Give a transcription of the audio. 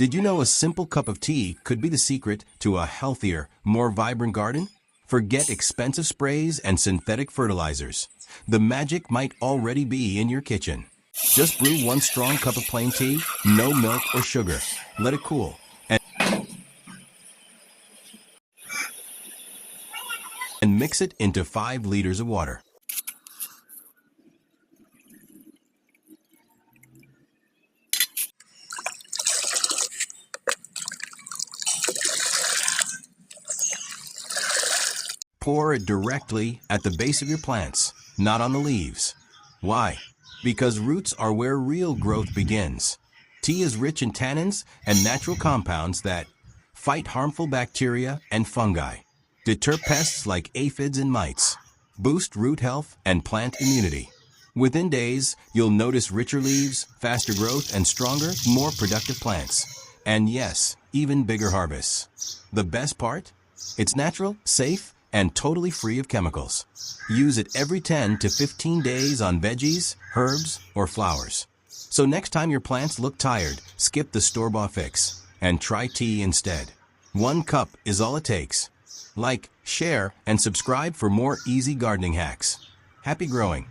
Did you know a simple cup of tea could be the secret to a healthier, more vibrant garden? Forget expensive sprays and synthetic fertilizers. The magic might already be in your kitchen. Just brew one strong cup of plain tea, no milk or sugar. Let it cool, and mix it into 5 liters of water. Pour it directly at the base of your plants, not on the leaves. Why? Because roots are where real growth begins. Tea is rich in tannins and natural compounds that fight harmful bacteria and fungi, deter pests like aphids and mites, boost root health and plant immunity. Within days, you'll notice richer leaves, faster growth, and stronger, more productive plants. And yes, even bigger harvests. The best part? It's natural, safe, and totally free of chemicals. Use it every 10 to 15 days on veggies, herbs, or flowers. So next time your plants look tired, skip the store-bought fix and try tea instead. 1 cup is all it takes. Like, share, and subscribe for more easy gardening hacks. Happy growing!